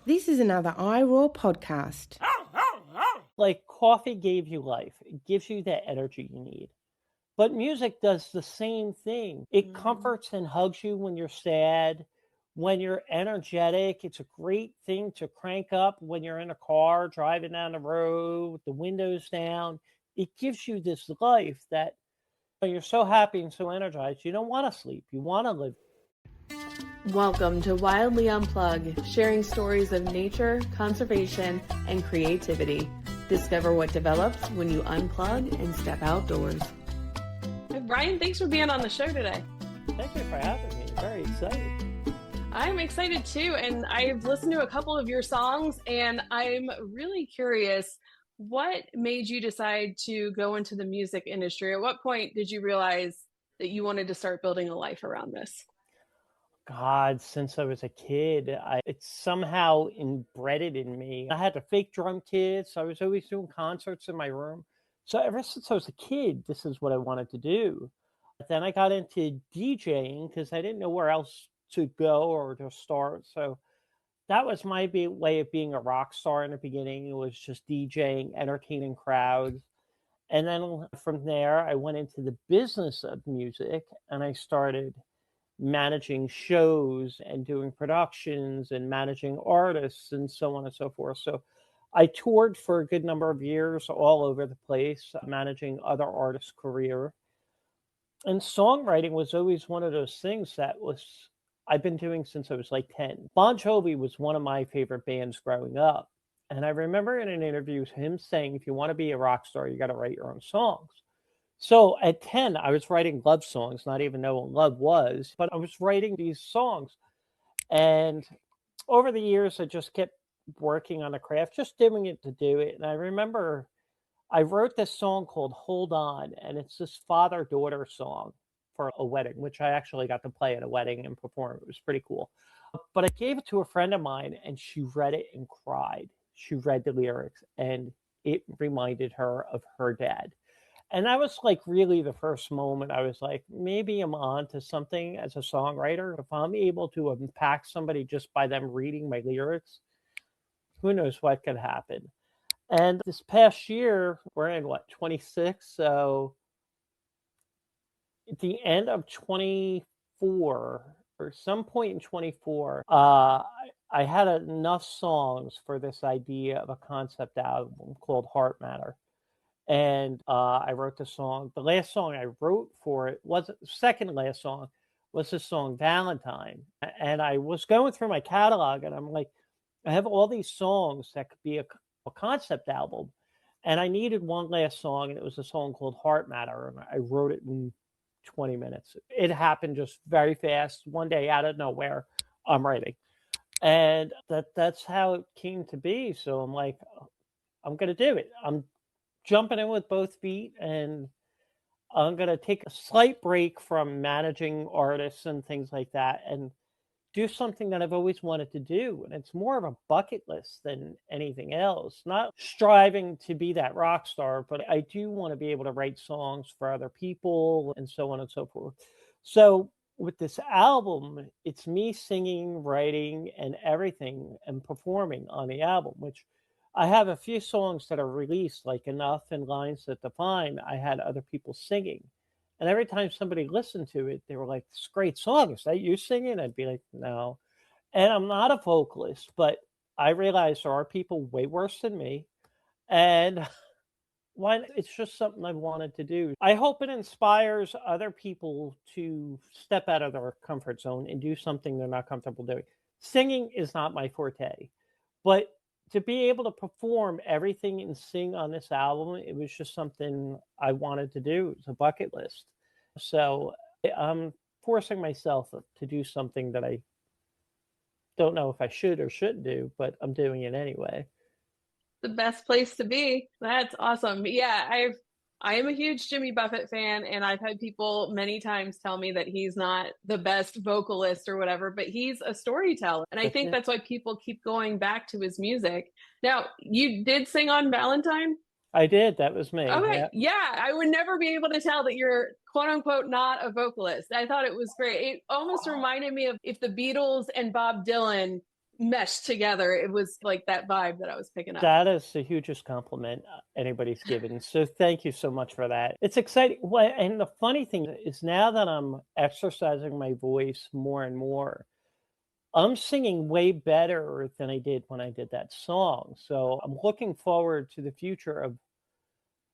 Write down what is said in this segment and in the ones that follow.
This is another iRaw podcast. Like coffee gave you life. It gives you that energy you need. But music does the same thing. It comforts and hugs you when you're sad, when you're energetic. It's a great thing to crank up when you're in a car driving down the road with the windows down. It gives you this life that you're so happy and so energized. You don't want to sleep. You want to live. Welcome to Wildly Unplug, sharing stories of nature, conservation, and creativity. Discover what develops when you unplug and step outdoors. Hey, Brian, thanks for being on the show today. Thank you for having me. Very excited. I'm excited too, and I've listened to a couple of your songs, and I'm really curious, what made you decide to go into the music industry? At what point did you realize that you wanted to start building a life around this? God, since I was a kid, it's somehow inbred in me. I had a fake drum kit, so I was always doing concerts in my room. So ever since I was a kid, this is what I wanted to do. But then I got into DJing because I didn't know where else to go or to start. So that was my way of being a rock star in the beginning. It was just DJing, entertaining crowds. And then from there, I went into the business of music and I started managing shows and doing productions and managing artists and so on and so forth. So I toured for a good number of years all over the place, managing other artists' career. And songwriting was always one of those things that I've been doing since I was like 10. Bon Jovi was one of my favorite bands growing up. And I remember in an interview him saying, if you want to be a rock star, you got to write your own songs. So at 10, I was writing love songs, not even knowing what love was, but I was writing these songs. And over the years, I just kept working on the craft, just doing it to do it. And I remember I wrote this song called Hold On, and it's this father-daughter song for a wedding, which I actually got to play at a wedding and perform. It was pretty cool. But I gave it to a friend of mine, and she read it and cried. She read the lyrics, and it reminded her of her dad. And that was like really the first moment I was like, maybe I'm on to something as a songwriter. If I'm able to impact somebody just by them reading my lyrics, who knows what could happen. And this past year, we're in 26? So at the end of 24, or some point in 24, I had enough songs for this idea of a concept album called Heart Matter. And I wrote the song. The last song I wrote for it wasn't the second last song, was the song Valentine. And I was going through my catalog and I'm like, I have all these songs that could be a concept album. And I needed one last song, and it was a song called Heart Matter. And I wrote it in 20 minutes. It happened just very fast. One day out of nowhere, I'm writing. And that's how it came to be. So I'm like, I'm going to do it. I'm jumping in with both feet, and I'm going to take a slight break from managing artists and things like that and do something that I've always wanted to do. And it's more of a bucket list than anything else. Not striving to be that rock star, but I do want to be able to write songs for other people and so on and so forth. So with this album, it's me singing, writing, and everything and performing on the album, which I have a few songs that are released, like Enough and Lines That Define. I had other people singing. And every time somebody listened to it, they were like, this great song. Is that you singing? I'd be like, no. And I'm not a vocalist, but I realize there are people way worse than me. And it's just something I've wanted to do. I hope it inspires other people to step out of their comfort zone and do something they're not comfortable doing. Singing is not my forte, but to be able to perform everything and sing on this album, it was just something I wanted to do. It's a bucket list. So I'm forcing myself to do something that I don't know if I should or shouldn't do, but I'm doing it anyway. The best place to be. That's awesome. Yeah, I am a huge Jimmy Buffett fan, and I've had people many times tell me that he's not the best vocalist or whatever, but he's a storyteller. And I think that's why people keep going back to his music. Now, you did sing on Valentine? I did. That was me. Okay. Yeah. I would never be able to tell that you're quote unquote not a vocalist. I thought it was great. It almost reminded me of if the Beatles and Bob Dylan meshed together. It was like that vibe that I was picking up. That is the hugest compliment anybody's given. So thank you so much for that. It's exciting. Well, and the funny thing is now that I'm exercising my voice more and more, I'm singing way better than I did when I did that song. So I'm looking forward to the future of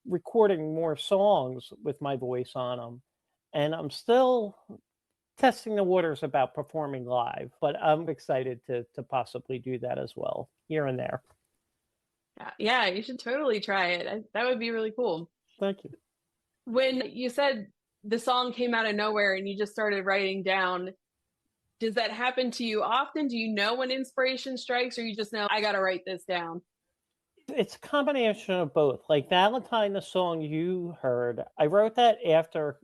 recording more songs with my voice on them. And I'm still testing the waters about performing live, but I'm excited to possibly do that as well here and there. Yeah, you should totally try it. That would be really cool. Thank you. When you said the song came out of nowhere and you just started writing down, does that happen to you often? Do you know when inspiration strikes, or you just know, I got to write this down? It's a combination of both. Like Valentine, the song you heard, I wrote that after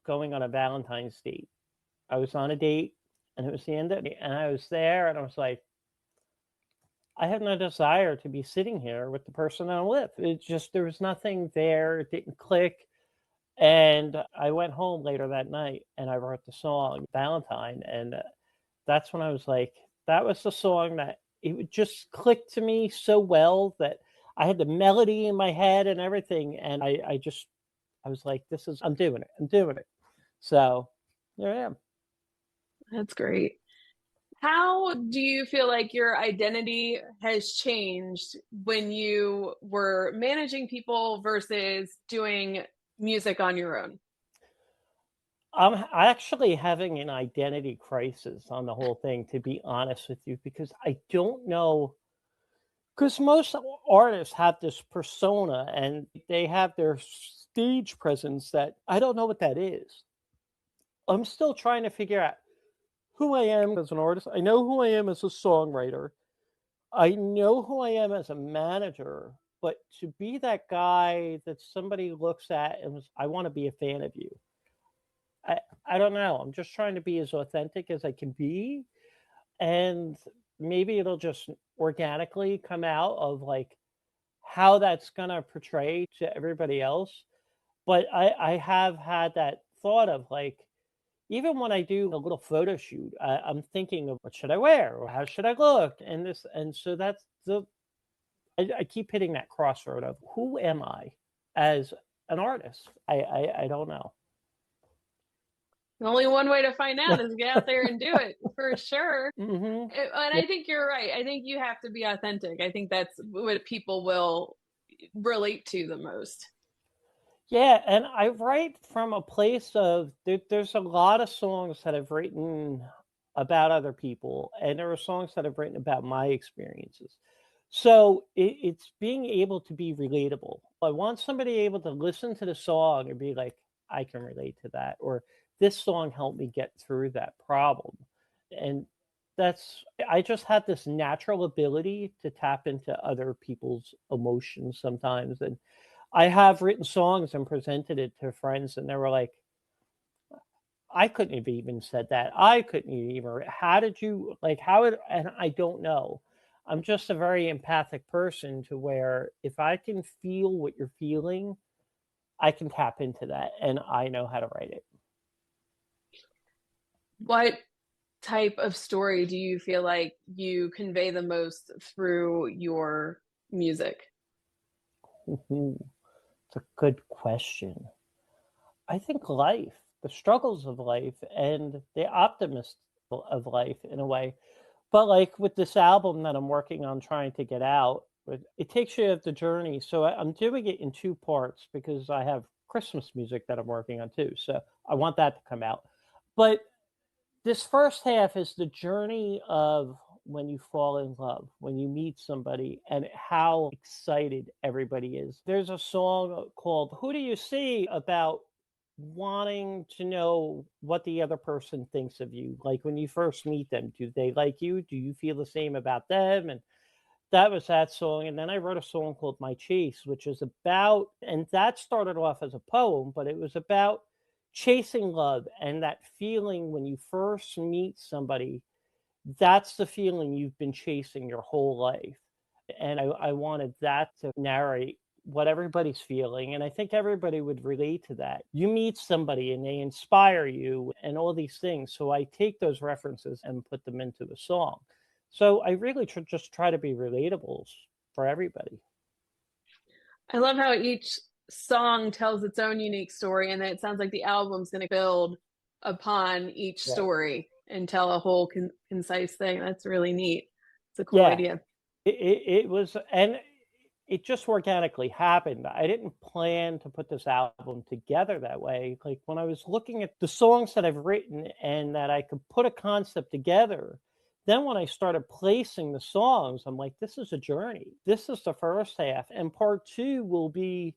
going on a Valentine's date. I was on a date and it was the end of it. And I was there and I was like, I have no desire to be sitting here with the person I'm with. It just, there was nothing there. It didn't click. And I went home later that night and I wrote the song Valentine. And that's when I was like, that was the song that it would just click to me so well that I had the melody in my head and everything. And I was like, I'm doing it. So there I am. That's great. How do you feel like your identity has changed when you were managing people versus doing music on your own? I'm actually having an identity crisis on the whole thing, to be honest with you, because I don't know. Because most artists have this persona and they have their stage presence that I don't know what that is. I'm still trying to figure out who I am as an artist. I know who I am as a songwriter. I know who I am as a manager, but to be that guy that somebody looks at and I want to be a fan of you. I don't know. I'm just trying to be as authentic as I can be. And maybe it'll just organically come out of like how that's going to portray to everybody else. But I have had that thought of like, even when I do a little photo shoot, I'm thinking of what should I wear or how should I look, and so that's I keep hitting that crossroad of who am I as an artist. I don't know. Only one way to find out is get out there and do it, for sure. Mm-hmm. And I think you're right. I think you have to be authentic. I think that's what people will relate to the most. Yeah, and I write from a place of there's a lot of songs that I've written about other people, and there are songs that I've written about my experiences. So it's being able to be relatable. I want somebody able to listen to the song and be like, I can relate to that, or this song helped me get through that problem. And I just have this natural ability to tap into other people's emotions sometimes. And I have written songs and presented it to friends, and they were like, I couldn't have even said that. I couldn't even, how did you, like, and I don't know. I'm just a very empathic person to where if I can feel what you're feeling, I can tap into that and I know how to write it. What type of story do you feel like you convey the most through your music? It's a good question. I think life, the struggles of life and the optimism of life in a way. But like with this album that I'm working on trying to get out, it takes you at the journey. So I'm doing it in two parts because I have Christmas music that I'm working on too. So I want that to come out. But this first half is the journey of when you fall in love, when you meet somebody, and how excited everybody is. There's a song called Who Do You See about wanting to know what the other person thinks of you. Like when you first meet them, do they like you? Do you feel the same about them? And that was that song. And then I wrote a song called My Chase, which is about, and that started off as a poem, but it was about chasing love and that feeling when you first meet somebody. That's the feeling you've been chasing your whole life. And I wanted that to narrate what everybody's feeling. And I think everybody would relate to that. You meet somebody and they inspire you and all these things. So I take those references and put them into a song. So I really just try to be relatable for everybody. I love how each song tells its own unique story, and it sounds like the album's going to build upon each Right. story and tell a whole concise thing. That's really neat. It's a cool Yeah, idea. it was, and it just organically happened. I didn't plan to put this album together that way. Like when I was looking at the songs that I've written and that I could put a concept together, then when I started placing the songs, I'm like, this is a journey. This is the first half. And part two will be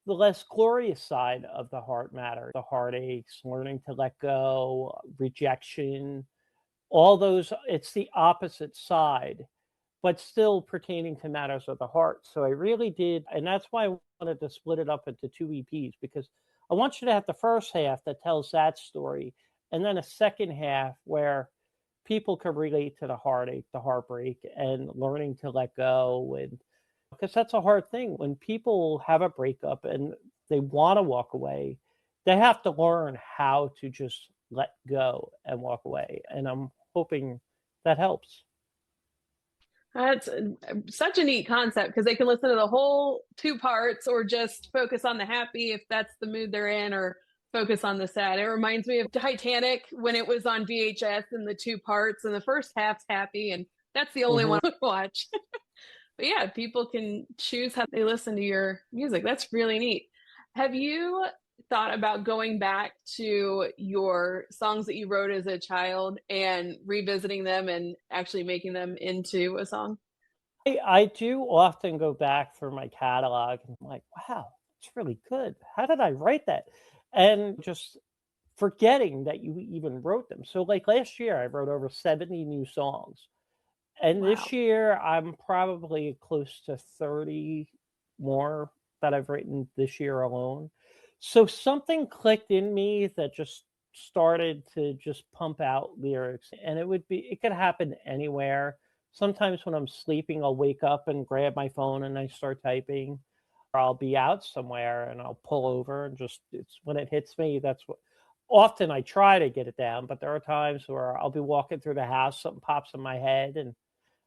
the less glorious side of the heart matter, the heartaches, learning to let go, rejection, all those. It's the opposite side, but still pertaining to matters of the heart. So I really did. And that's why I wanted to split it up into two EPs, because I want you to have the first half that tells that story, and then a second half where people can relate to the heartache, the heartbreak, and learning to let go. And because that's a hard thing when people have a breakup and they want to walk away, they have to learn how to just let go and walk away. And I'm hoping that helps. That's such a neat concept, because they can listen to the whole two parts or just focus on the happy if that's the mood they're in, or focus on the sad. It reminds me of Titanic when it was on VHS in the two parts, and the first half's happy, and that's the only one I would watch. But yeah, people can choose how they listen to your music. That's really neat. Have you thought about going back to your songs that you wrote as a child and revisiting them and actually making them into a song? I do often go back through my catalog and I'm like, wow, it's really good. How did I write that? And just forgetting that you even wrote them. So like last year, I wrote over 70 new songs. And Wow. this year, I'm probably close to 30 more that I've written this year alone. So something clicked in me that just started to just pump out lyrics. And it could happen anywhere. Sometimes when I'm sleeping, I'll wake up and grab my phone and I start typing. Or I'll be out somewhere and I'll pull over and it's when it hits me, that's what. Often I try to get it down, but there are times where I'll be walking through the house, something pops in my head, and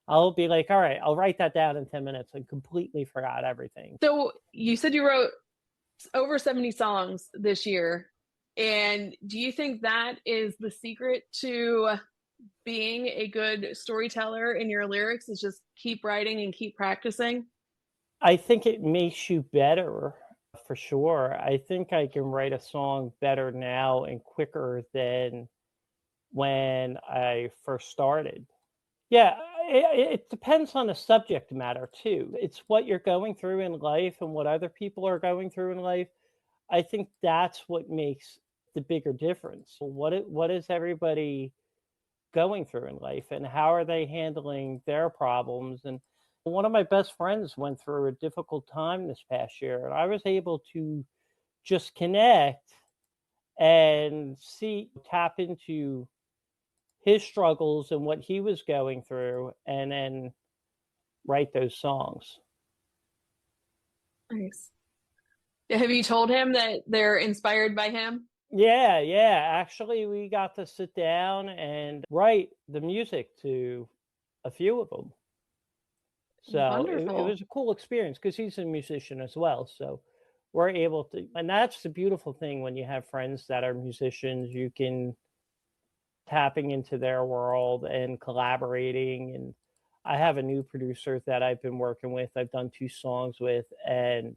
I'll be like, all right, I'll write that down in 10 minutes and completely forgot everything. So you said you wrote over 70 songs this year. And do you think that is the secret to being a good storyteller in your lyrics, is just keep writing and keep practicing? I think it makes you better for sure. I think I can write a song better now and quicker than when I first started. Yeah, it depends on the subject matter too. It's what you're going through in life and what other people are going through in life. I think that's what makes the bigger difference. What is everybody going through in life, and how are they handling their problems? And one of my best friends went through a difficult time this past year, and I was able to just connect and tap into his struggles and what he was going through, and then write those songs. Nice. Have you told him that they're inspired by him? Yeah. Actually, we got to sit down and write the music to a few of them. So it was a cool experience because he's a musician as well. So we're able to, and that's the beautiful thing when you have friends that are musicians, you can tapping into their world and collaborating. And I have a new producer that I've been working with. I've done 2 songs with, and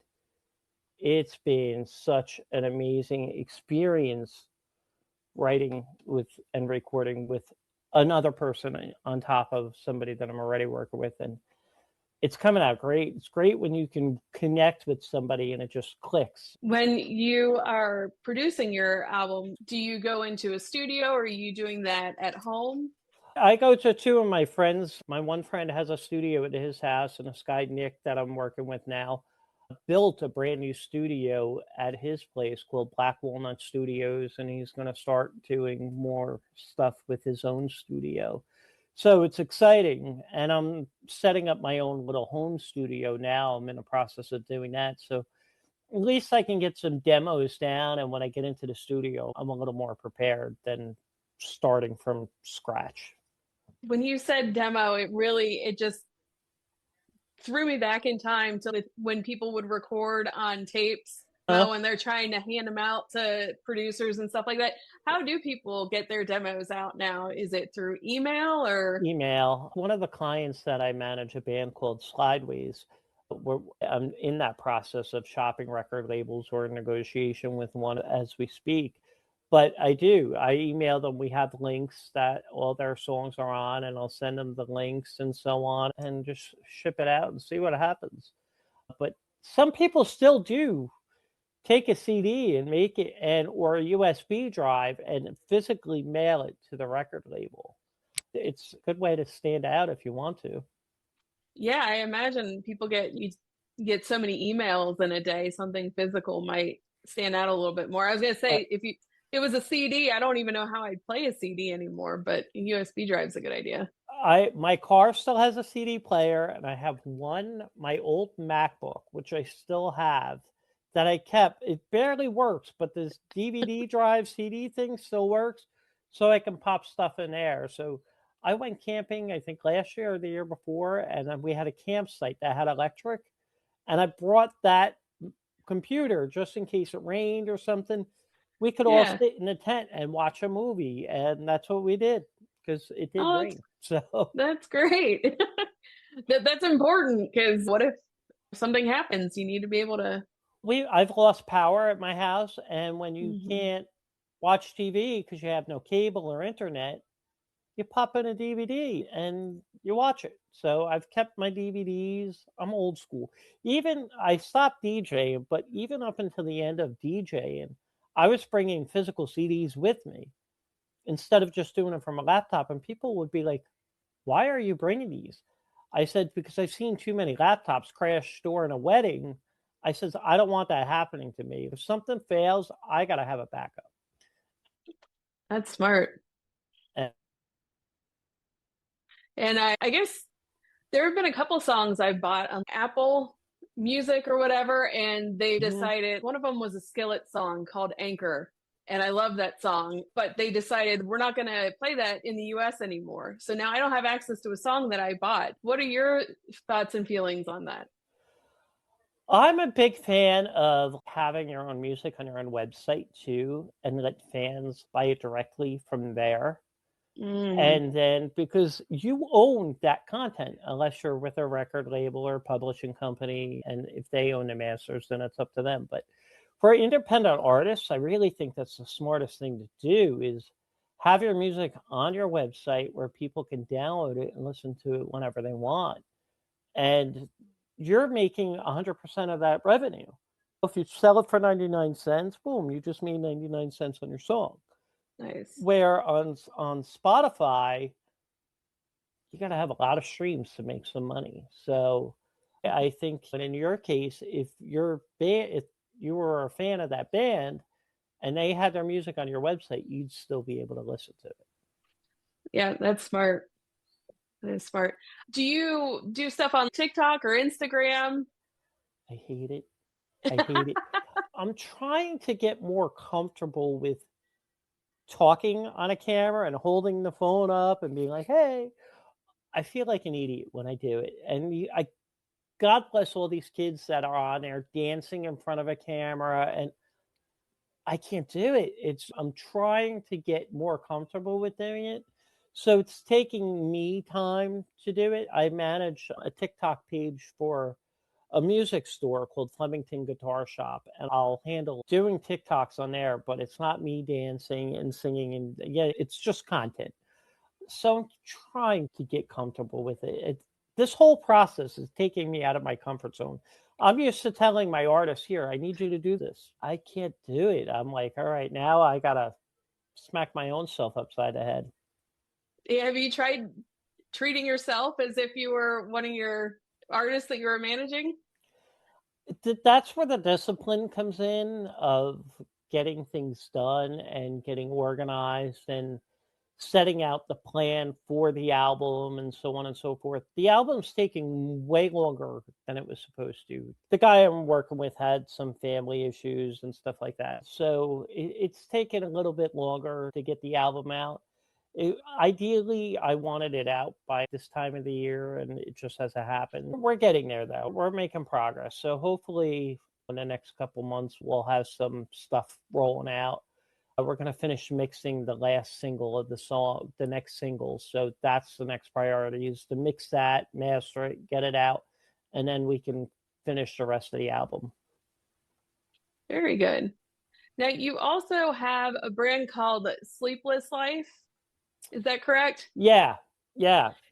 it's been such an amazing experience writing with and recording with another person on top of somebody that I'm already working with. And it's coming out great. It's great when you can connect with somebody and it just clicks. When you are producing your album, do you go into a studio, or are you doing that at home? I go to 2 of my friends. My one friend has a studio at his house, and this guy, Nick, that I'm working with now, built a brand new studio at his place called Black Walnut Studios, and he's going to start doing more stuff with his own studio. So it's exciting, and I'm setting up my own little home studio now. I'm in the process of doing that. So at least I can get some demos down, and when I get into the studio, I'm a little more prepared than starting from scratch. When you said demo, it just threw me back in time to when people would record on tapes, when they're trying to hand them out to producers and stuff like that. How do people get their demos out now? Is it through email or? Email. One of the clients that I manage, a band called Slideways, I'm in that process of shopping record labels or negotiation with one as we speak. But I email them. We have links that all their songs are on, and I'll send them the links and so on, and just ship it out and see what happens. But some people still do take a CD and make it or a USB drive and physically mail it to the record label. It's a good way to stand out if you want to. Yeah, I imagine you get so many emails in a day, something physical might stand out a little bit more. I was gonna say, if it was a CD, I don't even know how I'd play a CD anymore, but a USB drive's a good idea. My car still has a CD player, and I have my old MacBook, which I still have, that I kept. It barely works, but this DVD drive CD thing still works, so I can pop stuff in there. So I went camping, I think last year or the year before, and then we had a campsite that had electric, and I brought that computer just in case it rained or something. We could all sit in the tent and watch a movie, and that's what we did because it did rain. So that's great. That's important, because what if something happens? You need to be able to. I've lost power at my house, and when you can't watch TV because you have no cable or internet, you pop in a DVD and you watch it. So I've kept my DVDs. I'm old school. Even I stopped DJing, but even up until the end of DJing, I was bringing physical CDs with me instead of just doing it from a laptop. And people would be like, "Why are you bringing these?" I said, "Because I've seen too many laptops crash during a wedding." I says, "I don't want that happening to me. If something fails, I got to have a backup." That's smart. And I guess there have been a couple songs I've bought on Apple Music or whatever, and they decided, one of them was a Skillet song called Anchor. And I love that song, but they decided we're not going to play that in the US anymore. So now I don't have access to a song that I bought. What are your thoughts and feelings on that? I'm a big fan of having your own music on your own website too, and let fans buy it directly from there. And then because you own that content, unless you're with a record label or publishing company, and if they own the masters, then it's up to them. But for independent artists, I really think that's the smartest thing to do is have your music on your website where people can download it and listen to it whenever they want. And you're making 100% of that revenue. If you sell it for 99 cents, boom, you just made 99 cents on your song. Nice. Where on Spotify, you got to have a lot of streams to make some money. So I think in your case, if if you were a fan of that band and they had their music on your website, you'd still be able to listen to it. Yeah, that's smart. That is smart. Do you do stuff on TikTok or Instagram? I hate it. I hate it. I'm trying to get more comfortable with talking on a camera and holding the phone up and being like, "Hey," I feel like an idiot when I do it. And God bless all these kids that are on there dancing in front of a camera, and I can't do it. I'm trying to get more comfortable with doing it. So it's taking me time to do it. I manage a TikTok page for a music store called Flemington Guitar Shop, and I'll handle doing TikToks on there, but it's not me dancing and singing, and it's just content. So I'm trying to get comfortable with it. This whole process is taking me out of my comfort zone. I'm used to telling my artists, "Here, I need you to do this." I can't do it. I'm like, all right, now I gotta smack my own self upside the head. Yeah, have you tried treating yourself as if you were one of your artists that you were managing? That's where the discipline comes in of getting things done and getting organized and setting out the plan for the album and so on and so forth. The album's taking way longer than it was supposed to. The guy I'm working with had some family issues and stuff like that. So it's taken a little bit longer to get the album out. Ideally, I wanted it out by this time of the year, and it just hasn't happened. We're getting there, though. We're making progress. So hopefully in the next couple months, we'll have some stuff rolling out. We're going to finish mixing the last single of the song, the next single. So that's the next priority, is to mix that, master it, get it out, and then we can finish the rest of the album. Very good. Now, you also have a brand called Sleepless Lyfe. Is that correct? Yeah.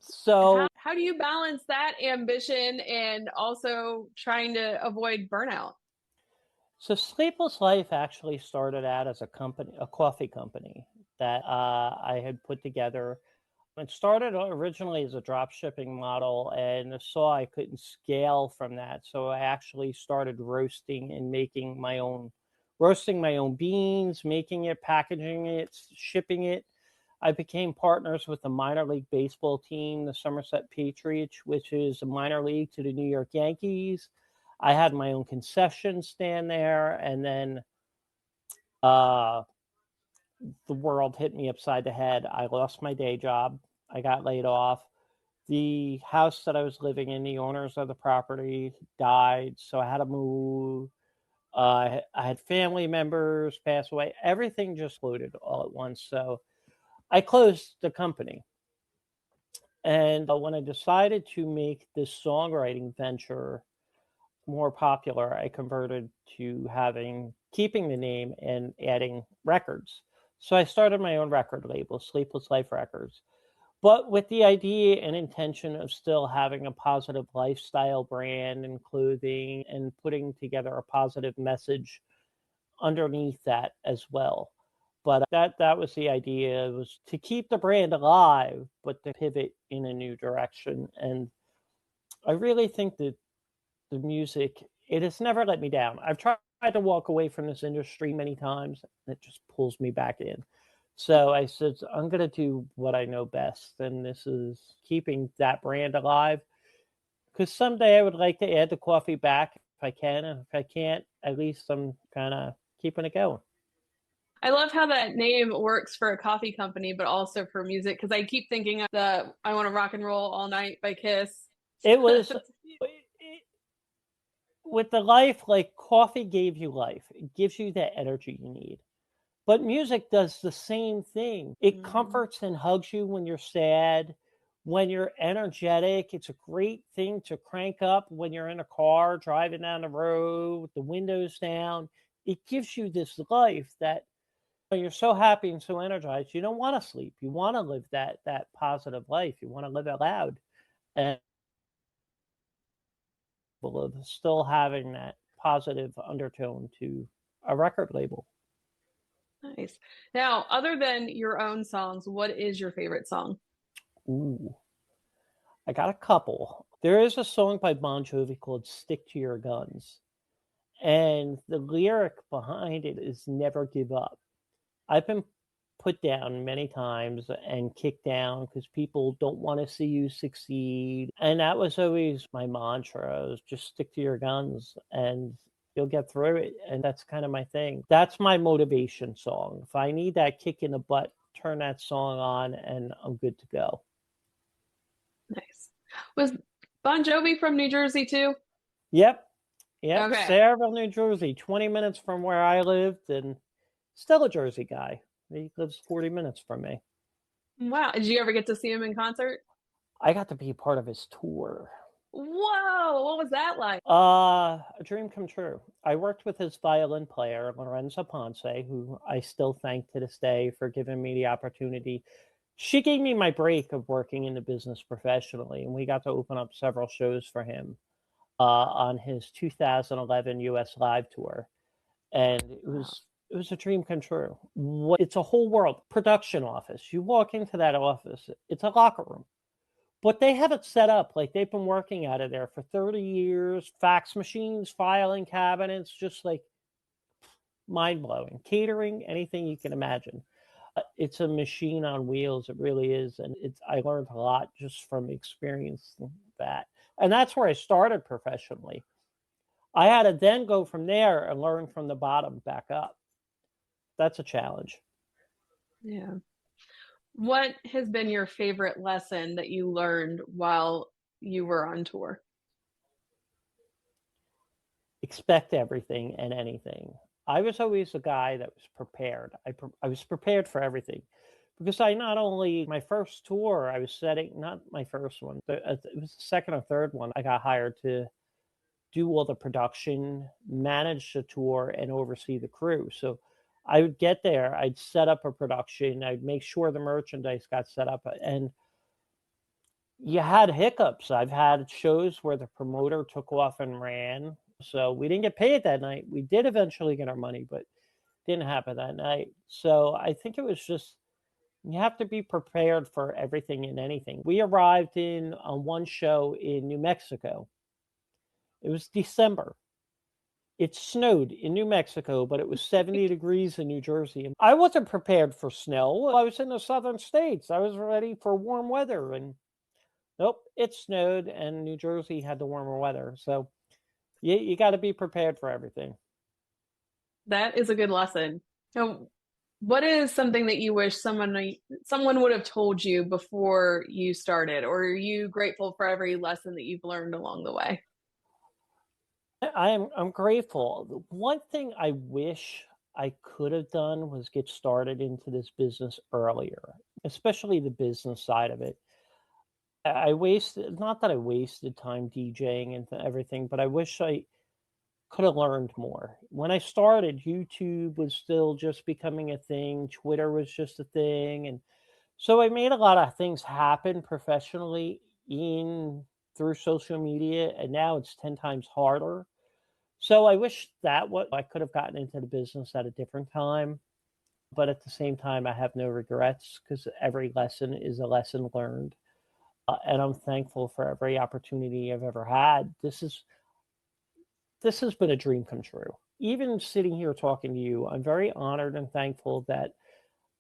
So how do you balance that ambition and also trying to avoid burnout? So Sleepless Lyfe actually started out as a company, a coffee company that I had put together. It started originally as a drop shipping model, and saw I couldn't scale from that. So I actually started roasting and roasting my own beans, making it, packaging it, shipping it. I became partners with the minor league baseball team, the Somerset Patriots, which is a minor league to the New York Yankees. I had my own concession stand there, and then the world hit me upside the head. I lost my day job. I got laid off. The house that I was living in, the owners of the property died, so I had to move. I had family members pass away. Everything just exploded all at once. So I closed the company. And when I decided to make this songwriting venture more popular, I converted to keeping the name and adding records. So I started my own record label, Sleepless Lyfe Records, but with the idea and intention of still having a positive lifestyle brand and clothing, and putting together a positive message underneath that as well. But that was the idea, was to keep the brand alive, but to pivot in a new direction. And I really think that the music, it has never let me down. I've tried to walk away from this industry many times, and it just pulls me back in. So I said, I'm going to do what I know best, and this is keeping that brand alive. Because someday I would like to add the coffee back if I can, and if I can't, at least I'm kind of keeping it going. I love how that name works for a coffee company, but also for music, because I keep thinking of the I Want to Rock and Roll All Night by Kiss. It was, with the life, like coffee gave you life. It gives you that energy you need. But music does the same thing. It comforts and hugs you when you're sad, when you're energetic. It's a great thing to crank up when you're in a car, driving down the road with the windows down. It gives you this life that you're so happy and so energized. You don't want to sleep. You want to live that positive life. You want to live it loud. And of still having that positive undertone to a record label. Nice. Now, other than your own songs, what is your favorite song? Ooh, I got a couple. There is a song by Bon Jovi called Stick to Your Guns. And the lyric behind it is never give up. I've been put down many times and kicked down because people don't want to see you succeed. And that was always my mantra, was just stick to your guns and you'll get through it. And that's kind of my thing. That's my motivation song. If I need that kick in the butt, turn that song on and I'm good to go. Nice. Was Bon Jovi from New Jersey too? Yep. Okay. Sayreville, New Jersey, 20 minutes from where I lived, and still a Jersey guy. He lives 40 minutes from me. Wow. Did you ever get to see him in concert? I got to be part of his tour. Whoa. What was that like? A dream come true. I worked with his violin player, Lorenza Ponce, who I still thank to this day for giving me the opportunity. She gave me my break of working in the business professionally, and we got to open up several shows for him on his 2011 U.S. live tour. And it was a dream come true. It's a whole world. Production office. You walk into that office, it's a locker room. But they have it set up like they've been working out of there for 30 years. Fax machines, filing cabinets, just like mind-blowing. Catering, anything you can imagine. It's a machine on wheels. It really is. And I learned a lot just from experiencing that. And that's where I started professionally. I had to then go from there and learn from the bottom back up. That's a challenge. Yeah. What has been your favorite lesson that you learned while you were on tour? Expect everything and anything. I was always a guy that was prepared. I was prepared for everything because I not only my first tour, I was setting, not my first one, it was the second or third one. I got hired to do all the production, manage the tour, and oversee the crew. So I would get there, I'd set up a production, I'd make sure the merchandise got set up, and you had hiccups. I've had shows where the promoter took off and ran. So we didn't get paid that night. We did eventually get our money, but didn't happen that night. So I think it was just you have to be prepared for everything and anything. We arrived in on one show in New Mexico. It was December. It snowed in New Mexico, but it was 70 degrees in New Jersey. And I wasn't prepared for snow. I was in the southern states. I was ready for warm weather. And nope, it snowed and New Jersey had the warmer weather. So you got to be prepared for everything. That is a good lesson. So what is something that you wish someone would have told you before you started, or are you grateful for every lesson that you've learned along the way? I'm grateful. The one thing I wish I could have done was get started into this business earlier, especially the business side of it. I wasted, not that I wasted time DJing and everything, but I wish I could have learned more. When I started, YouTube was still just becoming a thing, Twitter was just a thing. And so I made a lot of things happen professionally in through social media, and now it's 10 times harder. So I wish that what I could have gotten into the business at a different time, but at the same time, I have no regrets because every lesson is a lesson learned, and I'm thankful for every opportunity I've ever had. This has been a dream come true. Even sitting here talking to you, I'm very honored and thankful that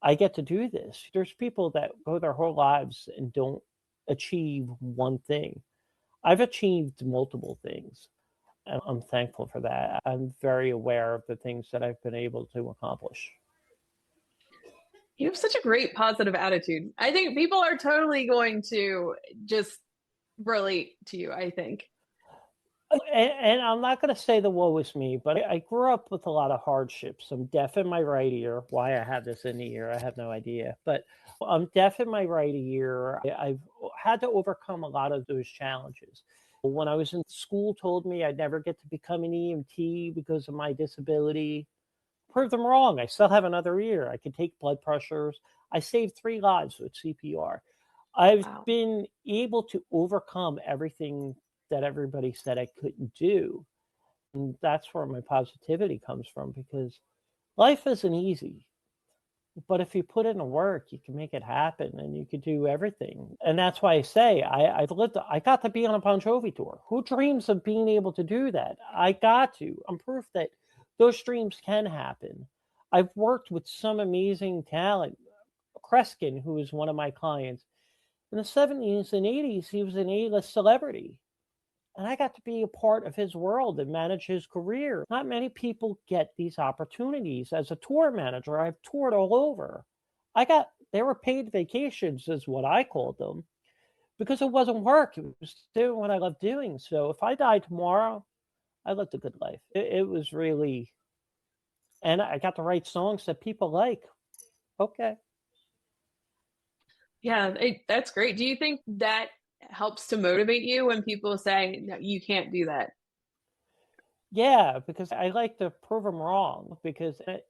I get to do this. There's people that go their whole lives and don't achieve one thing. I've achieved multiple things, and I'm thankful for that. I'm very aware of the things that I've been able to accomplish. You have such a great positive attitude. I think people are totally going to just relate to you, I think. And I'm not going to say the woe is me, but I grew up with a lot of hardships. I'm deaf in my right ear. Why I have this in the ear, I have no idea. But I'm deaf in my right ear. I've had to overcome a lot of those challenges. When I was in school, told me I'd never get to become an EMT because of my disability. Prove them wrong. I still have another ear. I can take blood pressures. I saved 3 lives with CPR. I've Wow. been able to overcome everything that everybody said I couldn't do. And that's where my positivity comes from because life isn't easy. But if you put in the work, you can make it happen and you can do everything. And that's why I say I got to be on a Bon Jovi tour. Who dreams of being able to do that? I got to. I'm proof that those dreams can happen. I've worked with some amazing talent. Kreskin, who is one of my clients, in the 70s and 80s, he was an A-list celebrity. And I got to be a part of his world and manage his career. Not many people get these opportunities. As a tour manager, I've toured all over. They were paid vacations, is what I called them, because it wasn't work. It was doing what I loved doing. So if I died tomorrow, I lived a good life. It was really, and I got to write songs that people like. Okay. Yeah, that's great. Do you think that helps to motivate you when people say, no, you can't do that? Yeah, because I like to prove them wrong.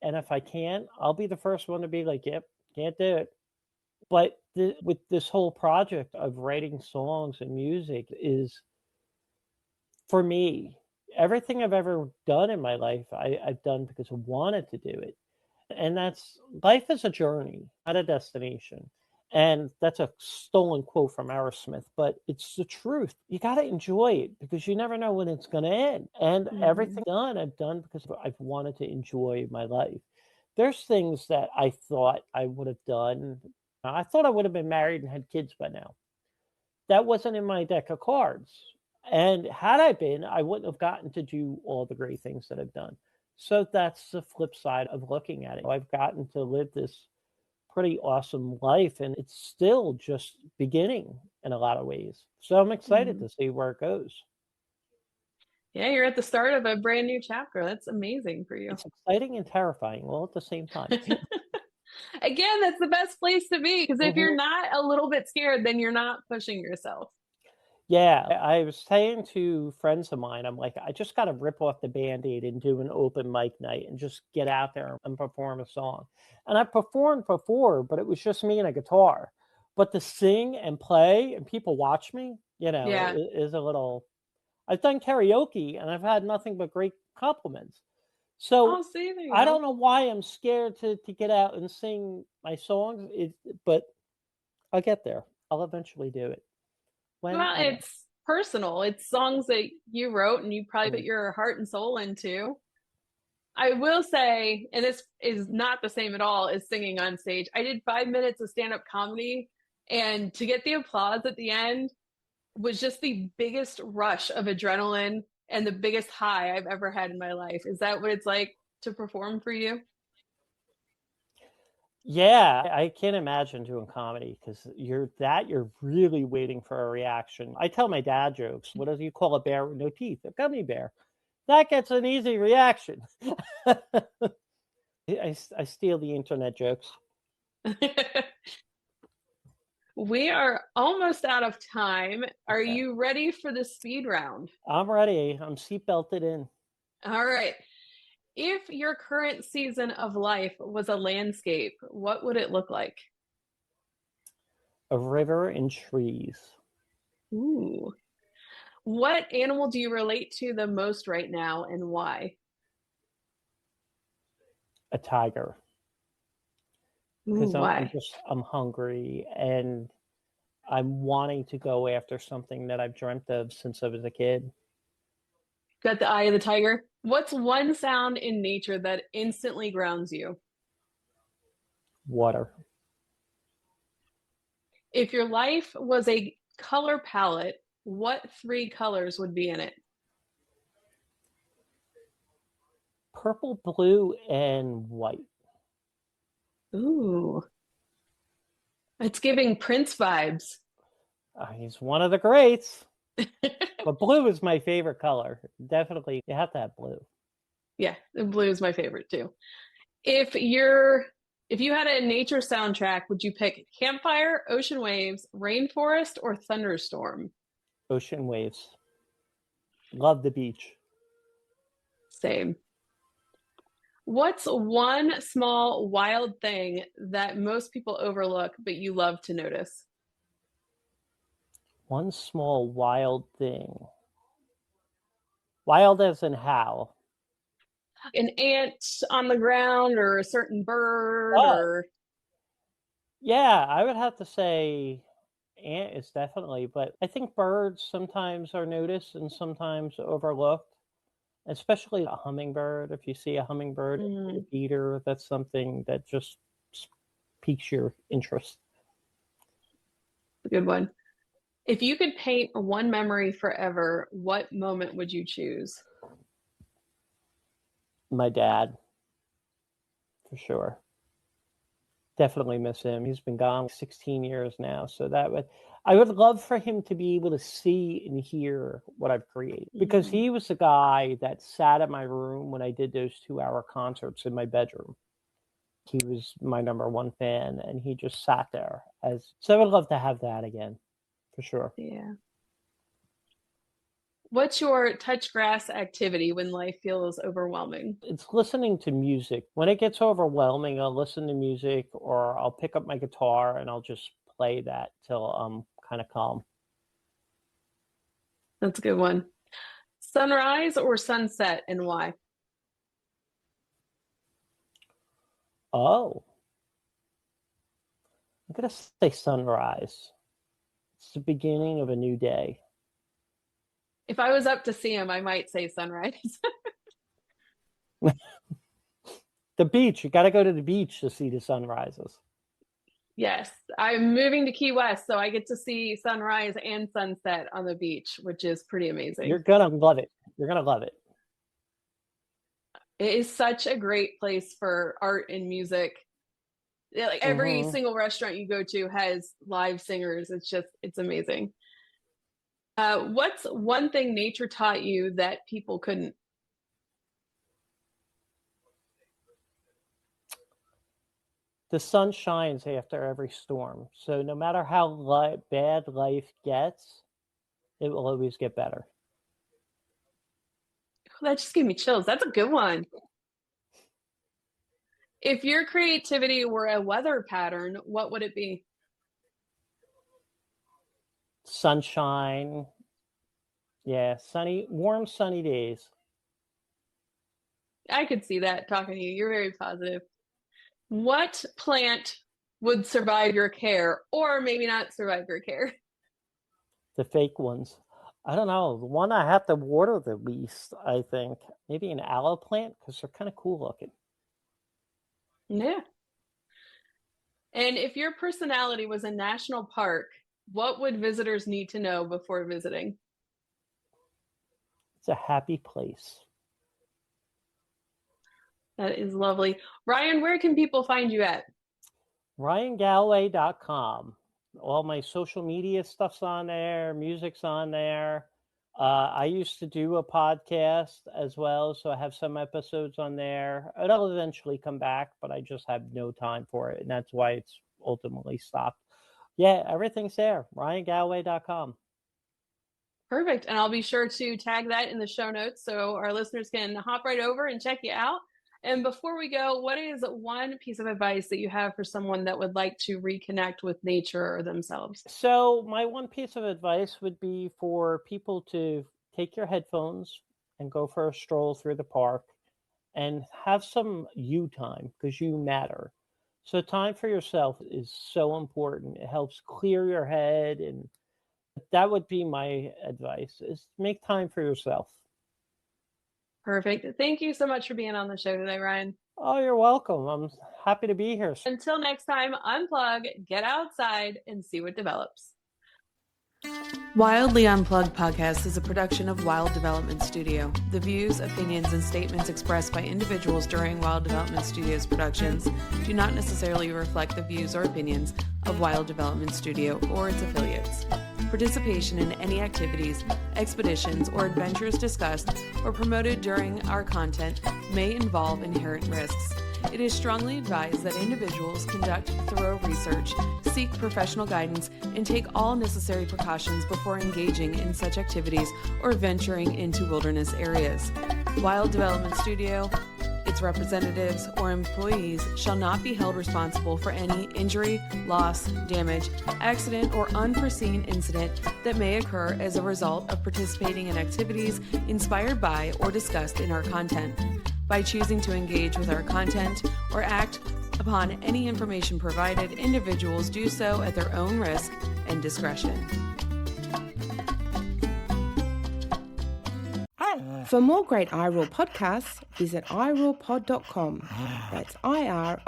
And if I can, I'll be the first one to be like, yep, can't do it. But with this whole project of writing songs and music is, for me, everything I've ever done in my life, I've done because I wanted to do it. And life is a journey, not a destination. And that's a stolen quote from Aerosmith, but it's the truth. You got to enjoy it because you never know when it's going to end. And everything I've done because I've wanted to enjoy my life. There's things that I thought I would have done. I thought I would have been married and had kids by now. That wasn't in my deck of cards. And had I been, I wouldn't have gotten to do all the great things that I've done. So that's the flip side of looking at it. I've gotten to live this pretty awesome life, and it's still just beginning in a lot of ways. So I'm excited to see where it goes. Yeah, you're at the start of a brand new chapter. That's amazing for you. It's exciting and terrifying all at the same time. Again, that's the best place to be, because if you're not a little bit scared, then you're not pushing yourself. Yeah, I was saying to friends of mine, I'm like, I just got to rip off the Band-Aid and do an open mic night and just get out there and perform a song. And I've performed before, but it was just me and a guitar. But to sing and play and people watch me, Yeah. is a little... I've done karaoke and I've had nothing but great compliments. So Oh, see, there you I go. don't know why I'm scared to get out and sing my songs, but I'll get there. I'll eventually do it. Well, it's personal. It's songs that you wrote and you probably put your heart and soul into. I will say, and this is not the same at all as singing on stage, I did 5 minutes of stand-up comedy, and to get the applause at the end was just the biggest rush of adrenaline and the biggest high I've ever had in my life. Is that what it's like to perform for you? Yeah, I can't imagine doing comedy because you're really waiting for a reaction. I tell my dad jokes. What do you call a bear with no teeth? A gummy bear. That gets an easy reaction. I steal the internet jokes. We are almost out of time. Are you ready for the speed round? I'm ready. I'm seatbelted in. All right. If your current season of life was a landscape, what would it look like? A river and trees. Ooh. What animal do you relate to the most right now, and why? A tiger. Because Why? I'm hungry and I'm wanting to go after something that I've dreamt of since I was a kid. Got the eye of the tiger. What's one sound in nature that instantly grounds you? Water. If your life was a color palette, what 3 colors would be in it? Purple, blue, and white. Ooh. It's giving Prince vibes. He's one of the greats. But blue is my favorite color. Definitely, you have to have blue. Yeah, blue is my favorite too. If you had a nature soundtrack, would you pick campfire, ocean waves, rainforest, or thunderstorm? Ocean waves. Love the beach. Same. What's one small wild thing that most people overlook but you love to notice? One small wild thing. Wild as in how? An ant on the ground, or a certain bird, or... Yeah, I would have to say ant is definitely, but I think birds sometimes are noticed and sometimes overlooked, especially a hummingbird. If you see a hummingbird in a feeder, that's something that just piques your interest. A good one. If you could paint one memory forever, what moment would you choose? My dad, for sure. Definitely miss him. He's been gone 16 years now. So I would love for him to be able to see and hear what I've created, because he was the guy that sat at my room when I did those 2-hour concerts in my bedroom. He was my number one fan, and he just sat there. So I would love to have that again, for sure. Yeah. What's your touch grass activity when life feels overwhelming? It's listening to music. When it gets overwhelming, I'll listen to music, or I'll pick up my guitar and I'll just play that till I'm kind of calm. That's a good one. Sunrise or sunset, and why? Oh. I'm going to say sunrise. It's the beginning of a new day. If I was up to see him, I might say sunrise. The beach. You got to go to the beach to see the sunrises. Yes, I'm moving to Key West, so I get to see sunrise and sunset on the beach, which is pretty amazing. You're going to love it. You're going to love it. It is such a great place for art and music. Like every single restaurant you go to has live singers. It's amazing. What's one thing nature taught you that people couldn't? The sun shines after every storm. So no matter how bad life gets, it will always get better. That just gave me chills. That's a good one. If your creativity were a weather pattern, what would it be? Sunshine. Yeah, warm, sunny days. I could see that talking to you. You're very positive. What plant would survive your care, or maybe not survive your care? The fake ones. I don't know. The one I have to water the least, I think. Maybe an aloe plant, because they're kind of cool looking. Yeah. And if your personality was a national park, what would visitors need to know before visiting? It's a happy place. That is lovely. Ryan, where can people find you at? RyanGalloway.com. All my social media stuff's on there. Music's on there. I used to do a podcast as well, so I have some episodes on there. It'll eventually come back, but I just have no time for it, and that's why it's ultimately stopped. Yeah, everything's there. RyanGalloway.com. Perfect. And I'll be sure to tag that in the show notes so our listeners can hop right over and check you out. And before we go, what is one piece of advice that you have for someone that would like to reconnect with nature or themselves? So my one piece of advice would be for people to take your headphones and go for a stroll through the park and have some you time, because you matter. So time for yourself is so important. It helps clear your head, and that would be my advice, is make time for yourself. Perfect. Thank you so much for being on the show today, Ryan. Oh, you're welcome. I'm happy to be here. Until next time, unplug, get outside, and see what develops. Wildly Unplugged podcast is a production of Wild Development Studio. The views, opinions, and statements expressed by individuals during Wild Development Studio's productions do not necessarily reflect the views or opinions of Wild Development Studio or its affiliates. Participation in any activities, expeditions, or adventures discussed or promoted during our content may involve inherent risks. It is strongly advised that individuals conduct thorough research, seek professional guidance, and take all necessary precautions before engaging in such activities or venturing into wilderness areas. Wild Development Studio, its representatives, or employees shall not be held responsible for any injury, loss, damage, accident, or unforeseen incident that may occur as a result of participating in activities inspired by or discussed in our content. By choosing to engage with our content or act upon any information provided, individuals do so at their own risk and discretion. For more great iRaw podcasts, visit irawpod.com. That's IROARPOD.com.